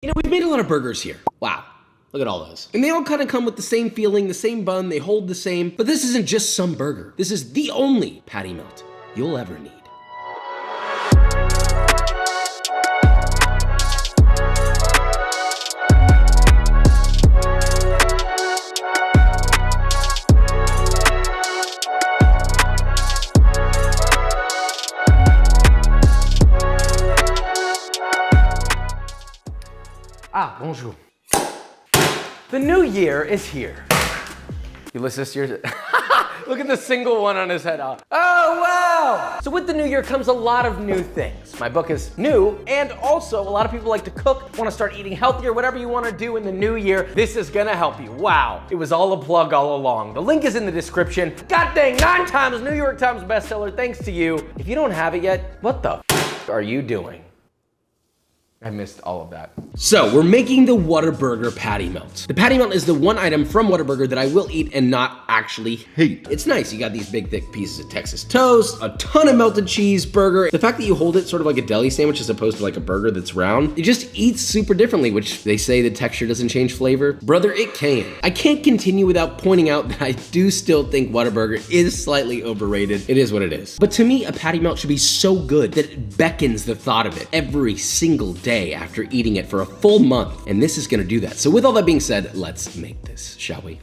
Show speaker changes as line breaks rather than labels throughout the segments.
You know, we've made a lot of burgers here. Wow. Look at all those. And they all kind of come with the same feeling, the same bun, they hold the same, but this isn't just some burger. This is the only patty melt you'll ever need.
Bonjour. The new year is here. Ulysses, yours. Look at the single one on his head. Oh, wow! So with the new year comes a lot of new things. My book is new, and also a lot of people like to cook, want to start eating healthier, whatever you want to do in the new year, this is gonna help you. Wow, it was all a plug all along. The link is in the description. God dang, 9 times New York Times bestseller, thanks to you. If you don't have it yet, what the are you doing? I missed all of that.
So we're making the Whataburger patty melt. The patty melt is the one item from Whataburger that I will eat and not actually hate. It's nice, you got these big thick pieces of Texas toast, a ton of melted cheese burger. The fact that you hold it sort of like a deli sandwich as opposed to like a burger that's round, it just eats super differently, which they say the texture doesn't change flavor. Brother, it can. I can't continue without pointing out that I do still think Whataburger is slightly overrated. It is what it is. But to me, a patty melt should be so good that it beckons the thought of it every single day after eating it for a full month, and this is gonna do that. So with all that being said, let's make this, shall we?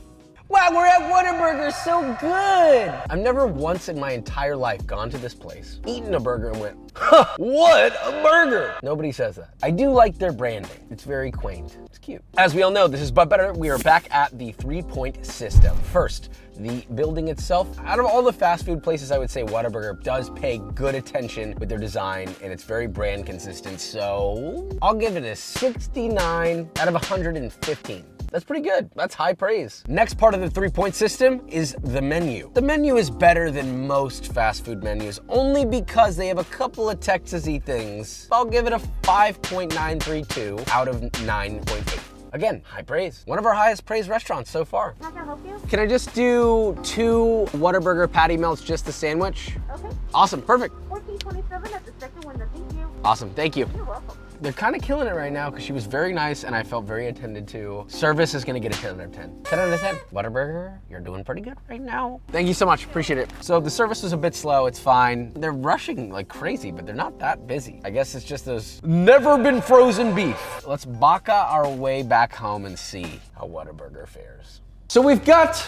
Wow, we're at Whataburger, so good! I've never once in my entire life gone to this place, eaten a burger and went, huh, what a burger! Nobody says that. I do like their branding. It's very quaint. It's cute. As we all know, this is But Better. We are back at the 3-point system. First, the building itself. Out of all the fast food places, I would say Whataburger does pay good attention with their design, and it's very brand consistent, so I'll give it a 69 out of 115. That's pretty good. That's high praise. Next part of the 3-point system is the menu. The menu is better than most fast food menus, only because they have a couple of Texas-y things. I'll give it a 5.932 out of 9.8. Again, high praise. One of our highest praised restaurants so far.
How can I help you?
Can I just do 2 Whataburger patty melts, just the sandwich?
Okay.
Awesome, perfect.
1427 at the second window. Thank you.
Awesome, thank you.
You're welcome.
They're kind of killing it right now because she was very nice and I felt very attended to. Service is gonna get a 10 out of 10. 10 out of 10. Whataburger, you're doing pretty good right now. Thank you so much, appreciate it. So the service was a bit slow, it's fine. They're rushing like crazy, but they're not that busy. I guess it's just those never been frozen beef. Let's baka our way back home and see how Whataburger fares. So we've got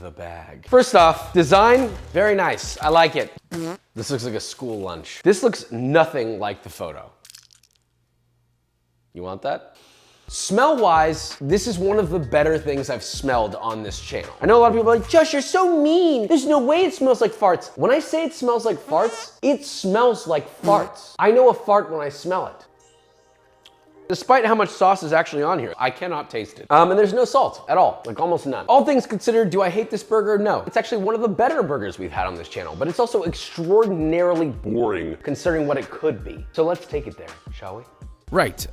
the bag. First off, design, very nice, I like it. This looks like a school lunch. This looks nothing like the photo. You want that? Smell-wise, this is one of the better things I've smelled on this channel. I know a lot of people are like, Josh, you're so mean. There's no way it smells like farts. When I say it smells like farts, it smells like farts. I know a fart when I smell it. Despite how much sauce is actually on here, I cannot taste it. And there's no salt at all, like almost none. All things considered, do I hate this burger? No. It's actually one of the better burgers we've had on this channel, but it's also extraordinarily boring considering what it could be. So let's take it there, shall we?
Right,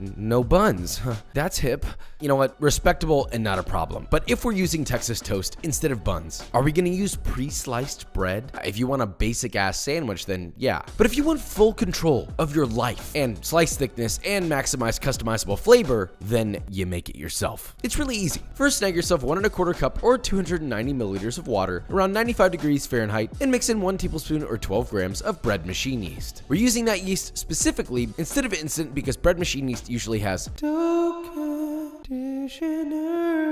no buns. That's hip. You know what, respectable and not a problem. But if we're using Texas toast instead of buns, are we gonna use pre-sliced bread? If you want a basic ass sandwich, then yeah. But if you want full control of your life and slice thickness and maximize customizable flavor, then you make it yourself. It's really easy. First, snag yourself 1 1/4 cup or 290 milliliters of water around 95 degrees Fahrenheit and mix in 1 tablespoon or 12 grams of bread machine yeast. We're using that yeast specifically instead of instant because bread machine yeast usually has conditioners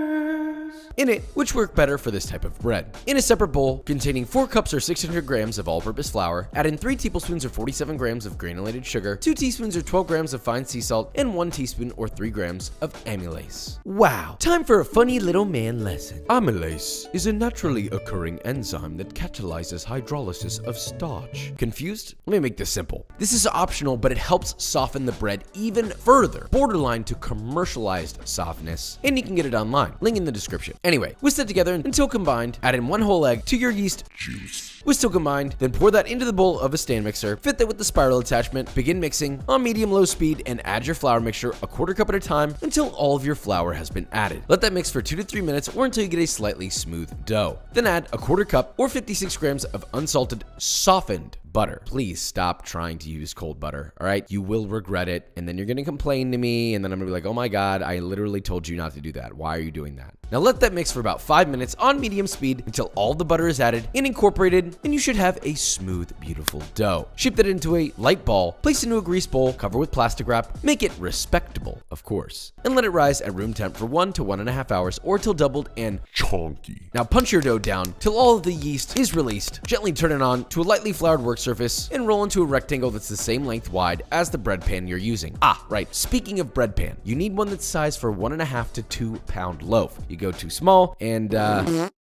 in it, which work better for this type of bread. In a separate bowl containing 4 cups or 600 grams of all-purpose flour, add in 3 tablespoons or 47 grams of granulated sugar, 2 teaspoons or 12 grams of fine sea salt, and 1 teaspoon or 3 grams of amylase. Wow, time for a funny little man lesson. Amylase is a naturally occurring enzyme that catalyzes hydrolysis of starch. Confused? Let me make this simple. This is optional, but it helps soften the bread even further, borderline to commercialized softness, and you can get it online. Link in the description. Anyway, whisk that together until combined, add in 1 whole egg to your yeast juice. Whisk till combined, then pour that into the bowl of a stand mixer, fit that with the spiral attachment, begin mixing on medium-low speed, and add your flour mixture a 1/4 cup at a time until all of your flour has been added. Let that mix for 2 to 3 minutes or until you get a slightly smooth dough. Then add a 1/4 cup or 56 grams of unsalted, softened butter. Please stop trying to use cold butter, all right? You will regret it, and then you're gonna complain to me, and then I'm gonna be like, oh my God, I literally told you not to do that. Why are you doing that? Now let that mix for about 5 minutes on medium speed until all the butter is added and incorporated, and you should have a smooth, beautiful dough. Shape that into a light ball, place into a grease bowl, cover with plastic wrap, make it respectable, of course, and let it rise at room temp for 1 to 1.5 hours or till doubled and chunky. Now punch your dough down till all of the yeast is released. Gently turn it on to a lightly floured work surface and roll into a rectangle that's the same length wide as the bread pan you're using. Ah, right. Speaking of bread pan, you need one that's sized for 1.5 to 2 pound loaf. You go too small and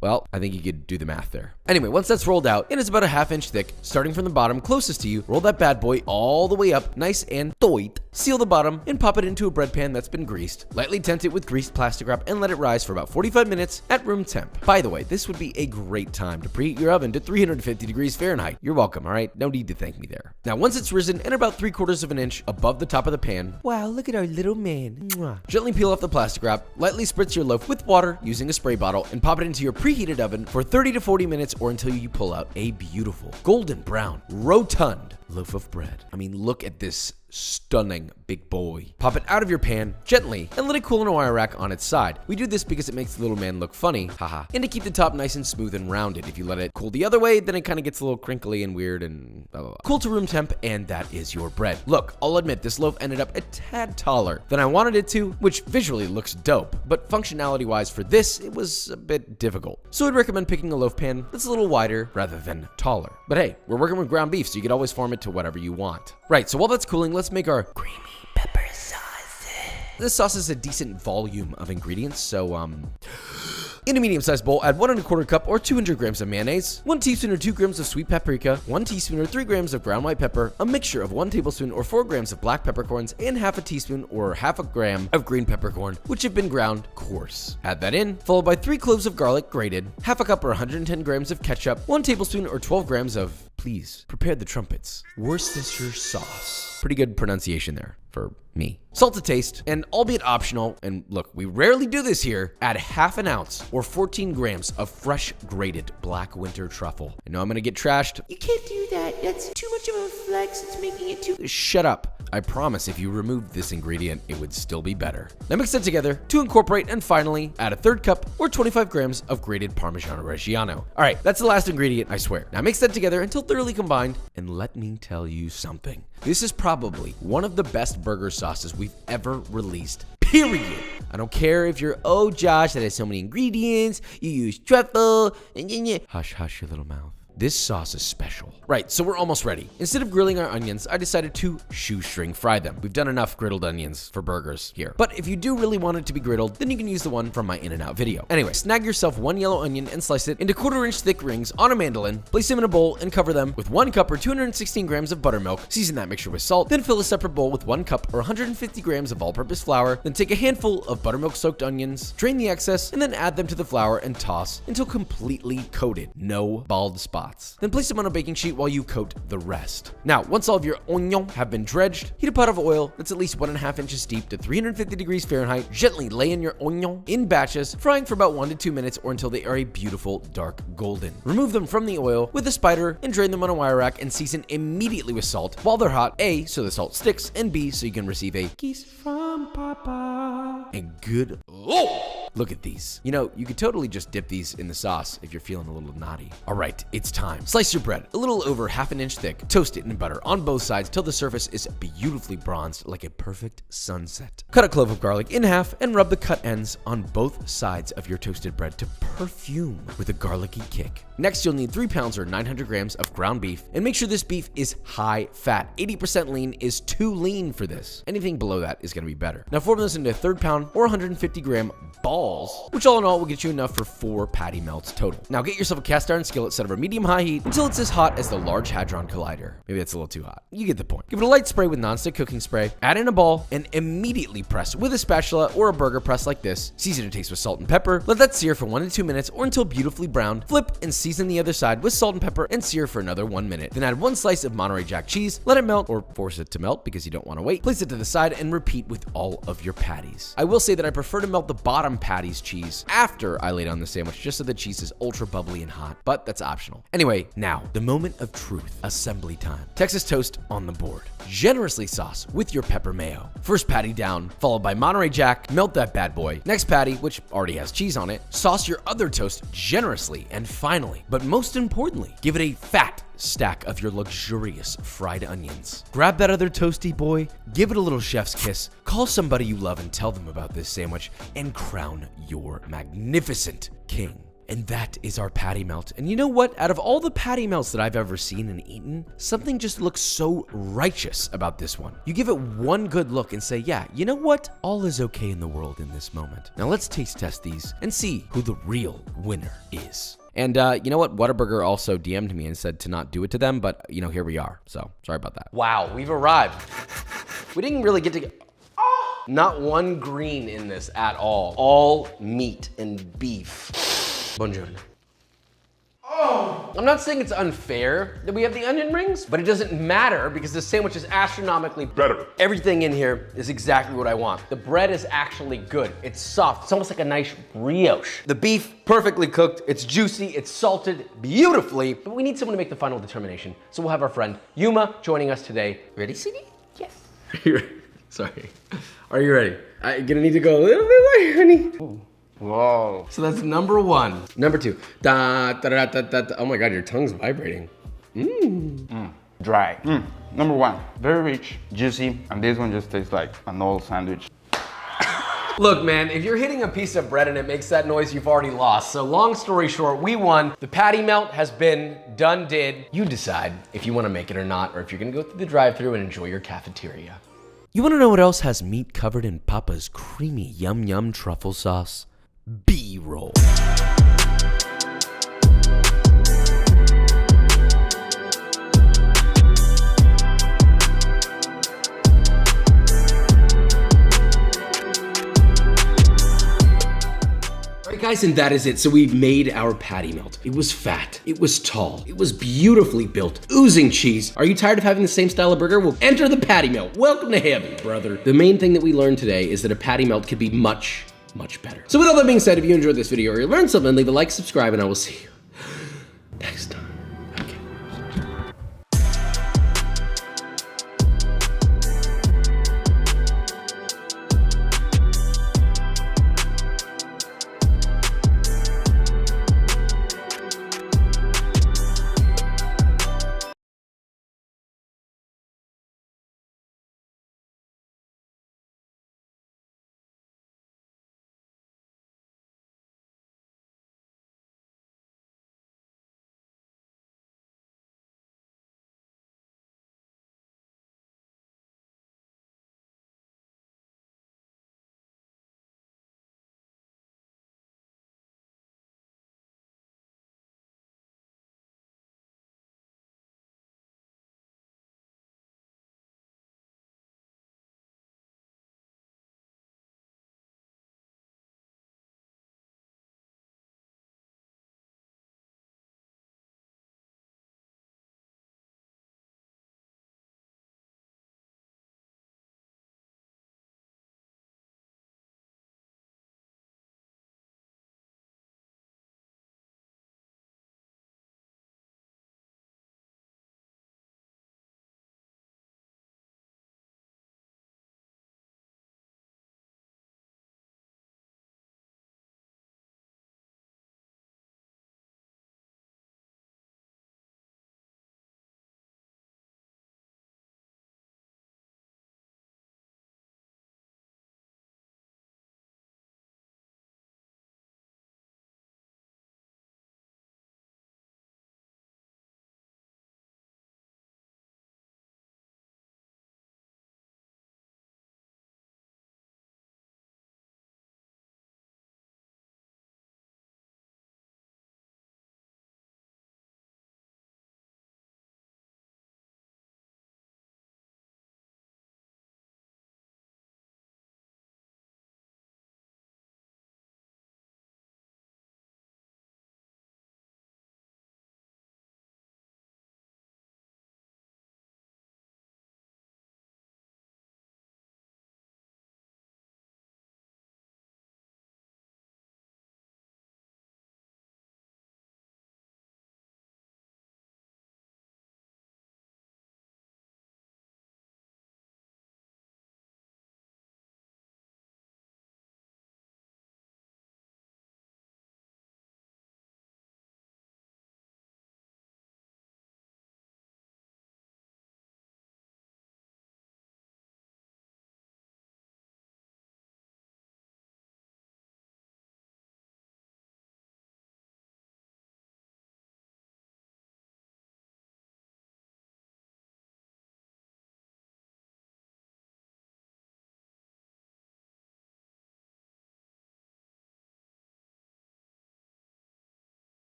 well, I think you could do the math there. Anyway, once that's rolled out and it's about a 1/2 inch thick, starting from the bottom closest to you, roll that bad boy all the way up, nice and tight. Seal the bottom and pop it into a bread pan that's been greased. Lightly tent it with greased plastic wrap and let it rise for about 45 minutes at room temp. By the way, this would be a great time to preheat your oven to 350 degrees Fahrenheit. You're welcome, all right? No need to thank me there. Now, once it's risen and about 3/4 of an inch above the top of the pan, wow, look at our little man. Mwah. Gently peel off the plastic wrap, lightly spritz your loaf with water using a spray bottle, and pop it into your preheated oven for 30 to 40 minutes or until you pull out a beautiful golden brown, rotund loaf of bread. I mean, look at this stunning big boy. Pop it out of your pan gently and let it cool in a wire rack on its side. We do this because it makes the little man look funny, haha, and to keep the top nice and smooth and rounded. If you let it cool the other way, then it kind of gets a little crinkly and weird and blah, blah, blah. Cool to room temp, and that is your bread. Look, I'll admit this loaf ended up a tad taller than I wanted it to, which visually looks dope, but functionality wise for this, it was a bit difficult. So I'd recommend picking a loaf pan that's a little wider rather than taller. But hey, we're working with ground beef, so you could always form it to whatever you want. Right, so while that's cooling, let's make our creamy pepper sauce. This sauce is a decent volume of ingredients, so in a medium-sized bowl, add 1 1/4 cup or 200 grams of mayonnaise, 1 teaspoon or 2 grams of sweet paprika, 1 teaspoon or 3 grams of ground white pepper, a mixture of 1 tablespoon or 4 grams of black peppercorns, and 1/2 teaspoon or 1/2 gram of green peppercorn, which have been ground coarse. Add that in, followed by 3 cloves of garlic grated, 1/2 cup or 110 grams of ketchup, 1 tablespoon or 12 grams of, please, prepare the trumpets, Worcestershire sauce. Pretty good pronunciation there for me. Salt to taste, and albeit optional, and look, we rarely do this here, add 1/2 ounce or 14 grams of fresh grated black winter truffle. I know I'm gonna get trashed. You can't do that. That's too much of a flex. It's making it too... Shut up. I promise if you removed this ingredient, it would still be better. Now mix that together to incorporate, and finally, add a 1/3 cup or 25 grams of grated Parmigiano Reggiano. All right, that's the last ingredient, I swear. Now mix that together until thoroughly combined, and let me tell you something. This is probably one of the best burger sauces we've ever released, period. I don't care if you're, oh Josh, that has so many ingredients, you use truffle, and hush, hush your little mouth. This sauce is special. Right, so we're almost ready. Instead of grilling our onions, I decided to shoestring fry them. We've done enough griddled onions for burgers here. But if you do really want it to be griddled, then you can use the one from my In-N-Out video. Anyway, snag yourself 1 yellow onion and slice it into 1/4 inch thick rings on a mandolin. Place them in a bowl and cover them with 1 cup or 216 grams of buttermilk. Season that mixture with salt. Then fill a separate bowl with 1 cup or 150 grams of all-purpose flour. Then take a handful of buttermilk-soaked onions, drain the excess, and then add them to the flour and toss until completely coated. No bald spots. Then place them on a baking sheet while you coat the rest. Now, once all of your onions have been dredged, heat a pot of oil that's at least 1.5 inches deep to 350 degrees Fahrenheit. Gently lay in your onion in batches, frying for about 1 to 2 minutes or until they are a beautiful dark golden. Remove them from the oil with a spider and drain them on a wire rack and season immediately with salt while they're hot. A, so the salt sticks, and B, so you can receive a kiss from Papa. And good, oh, look at these. You know, you could totally just dip these in the sauce if you're feeling a little naughty. All right, it's time. Slice your bread a little over 1/2 inch thick. Toast it in butter on both sides till the surface is beautifully bronzed like a perfect sunset. Cut a clove of garlic in half and rub the cut ends on both sides of your toasted bread to perfume with a garlicky kick. Next, you'll need 3 pounds or 900 grams of ground beef, and make sure this beef is high fat. 80% lean is too lean for this. Anything below that is going to be better. Now form this into 1/3 pound or 150 gram balls, which all in all will get you enough for 4 patty melts total. Now get yourself a cast iron skillet set over medium-high heat until it's as hot as the Large Hadron Collider. Maybe that's a little too hot. You get the point. Give it a light spray with nonstick cooking spray, add in a ball, and immediately press with a spatula or a burger press like this. Season to taste with salt and pepper. Let that sear for 1 to 2 minutes or until beautifully browned. Flip and season the other side with salt and pepper and sear for another 1 minute. Then add 1 slice of Monterey Jack cheese. Let it melt or force it to melt because you don't want to wait. Place it to the side and repeat with all of your patties. I will say that I prefer to melt the bottom patty patty's cheese after I laid on the sandwich, just so the cheese is ultra bubbly and hot, but that's optional. Anyway, now, the moment of truth, assembly time. Texas toast on the board. Generously sauce with your pepper mayo. First patty down, followed by Monterey Jack, melt that bad boy. Next patty, which already has cheese on it, sauce your other toast generously. And finally, but most importantly, give it a fat stack of your luxurious fried onions. Grab that other toasty boy, give it a little chef's kiss, call somebody you love and tell them about this sandwich, and crown your magnificent king. And that is our patty melt. And you know what? Out of all the patty melts that I've ever seen and eaten, something just looks so righteous about this one. You give it one good look and say, yeah, you know what? All is okay in the world in this moment. Now let's taste test these and see who the real winner is. And you know what? Whataburger also DM'd me and said to not do it to them, but you know, here we are. So sorry about that.
Wow, we've arrived. We didn't really get to not one green in this at all. All meat and beef. Buongiorno. I'm not saying it's unfair that we have the onion rings, but it doesn't matter because this sandwich is astronomically better. Everything in here is exactly what I want. The bread is actually good. It's soft. It's almost like a nice brioche. The beef, perfectly cooked. It's juicy. It's salted beautifully. But we need someone to make the final determination. So we'll have our friend Yuma joining us today. Ready, CD? Yes. Sorry. Are you ready? I'm gonna need to go a little bit more, honey. Ooh. Whoa. So that's number one. Number two. Da, da, da, da, da, da. Oh my God, your tongue's vibrating.
Dry. Number one, very rich, juicy, and this one just tastes like an old sandwich.
Look, man, if you're hitting a piece of bread and it makes that noise, you've already lost. So long story short, we won. The patty melt has been done did. You decide if you want to make it or not, or if you're gonna go through the drive-thru and enjoy your cafeteria.
You wanna know what else has meat covered in Papa's creamy yum yum truffle sauce? B-roll.
Alright guys, and that is it. So we made our patty melt. It was fat, it was tall, it was beautifully built, oozing cheese. Are you tired of having the same style of burger? Well, enter the patty melt. Welcome to heaven, brother. The main thing that we learned today is that a patty melt could be much better. So with all that being said, if you enjoyed this video or you learned something, leave a like, subscribe, and I will see you next time.